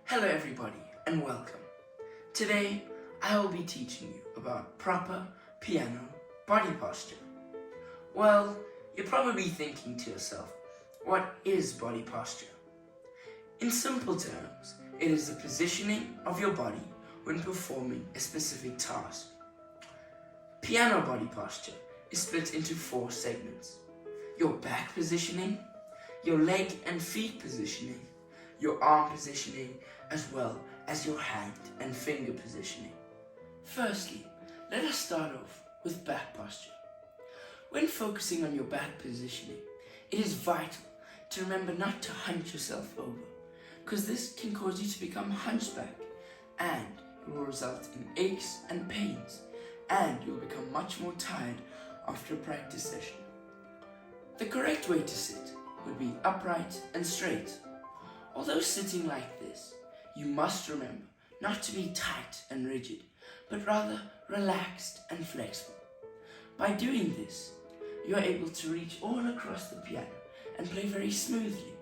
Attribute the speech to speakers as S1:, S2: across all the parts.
S1: Hello everybody and welcome. Today I will be teaching you about proper piano body posture. Well, you're probably thinking to yourself, what is body posture? In simple terms, it is the positioning of your body when performing a specific task. Piano body posture is split into 4 segments: your back positioning, your leg and feet positioning, your arm positioning, as well as your hand and finger positioning. Firstly, let us start off with back posture. When focusing on your back positioning, it is vital to remember not to hunch yourself over, because this can cause you to become hunchback and it will result in aches and pains, and you'll become much more tired after a practice session. The correct way to sit would be upright and straight. Although sitting like this, you must remember not to be tight and rigid, but rather relaxed and flexible. By doing this, you are able to reach all across the piano and play very smoothly,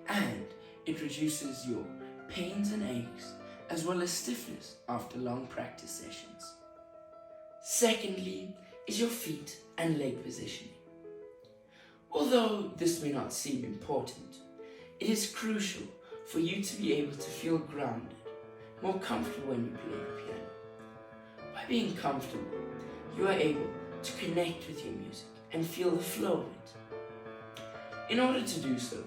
S1: and it reduces your pains and aches as well as stiffness after long practice sessions. Secondly is your feet and leg positioning. Although this may not seem important, it is crucial for you to be able to feel grounded, more comfortable when you play the piano. By being comfortable, you are able to connect with your music and feel the flow of it. In order to do so,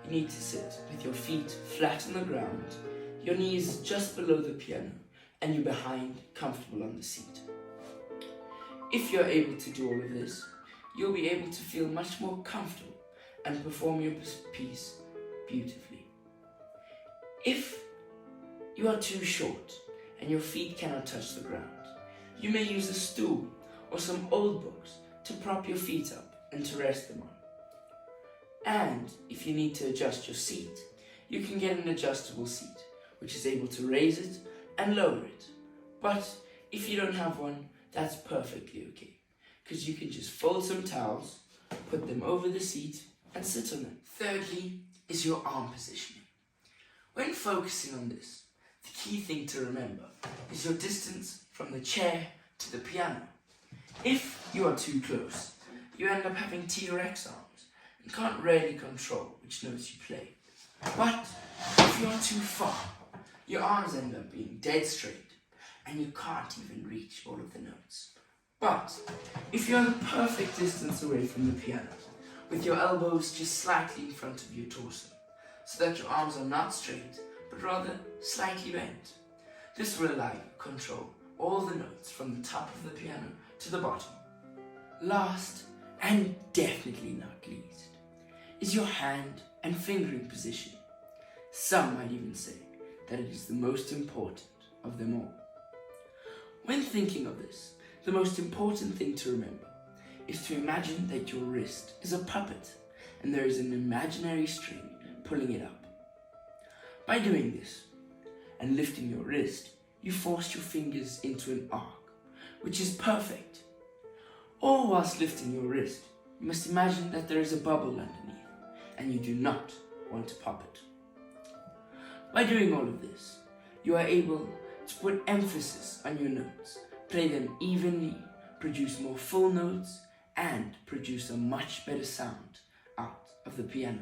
S1: you need to sit with your feet flat on the ground, your knees just below the piano, and your behind comfortable on the seat. If you're able to do all of this, you'll be able to feel much more comfortable and perform your piece beautifully. If you are too short and your feet cannot touch the ground, you may use a stool or some old books to prop your feet up and to rest them on. And if you need to adjust your seat, you can get an adjustable seat, which is able to raise it and lower it. But if you don't have one, that's perfectly okay, because you can just fold some towels, put them over the seat, and sit on them. Thirdly is your arm positioning. When focusing on this, the key thing to remember is your distance from the chair to the piano. If you are too close, you end up having T-Rex arms and can't really control which notes you play. But if you are too far, your arms end up being dead straight and you can't even reach all of the notes. But if you're the perfect distance away from the piano, with your elbows just slightly in front of your torso, so that your arms are not straight, but rather slightly bent, this will allow you to control all the notes from the top of the piano to the bottom. Last, and definitely not least, is your hand and fingering position. Some might even say that it is the most important of them all. When thinking of this, the most important thing to remember is to imagine that your wrist is a puppet and there is an imaginary string pulling it up. By doing this and lifting your wrist, you force your fingers into an arc, which is perfect. Or whilst lifting your wrist, you must imagine that there is a bubble underneath and you do not want to pop it. By doing all of this, you are able to put emphasis on your notes, play them evenly, produce more full notes, and produce a much better sound out of the piano.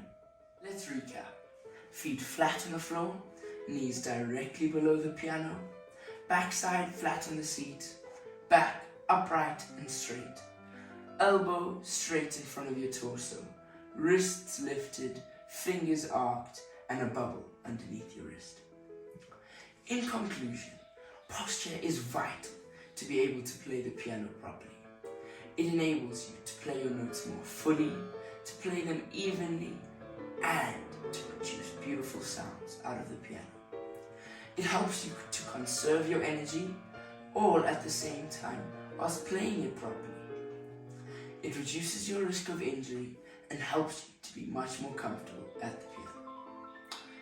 S1: Let's recap. Feet flat on the floor, knees directly below the piano, backside flat on the seat, back upright and straight, elbow straight in front of your torso, wrists lifted, fingers arced, and a bubble underneath your wrist. In conclusion, posture is vital to be able to play the piano properly. It enables you to play your notes more fully, to play them evenly, and to produce beautiful sounds out of the piano. It helps you to conserve your energy, all at the same time whilst playing it properly. It reduces your risk of injury and helps you to be much more comfortable at the piano.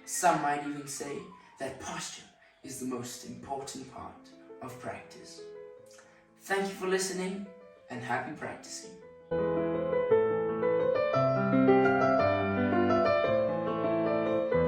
S1: Some might even say that posture is the most important part of practice. Thank you for listening and happy practicing.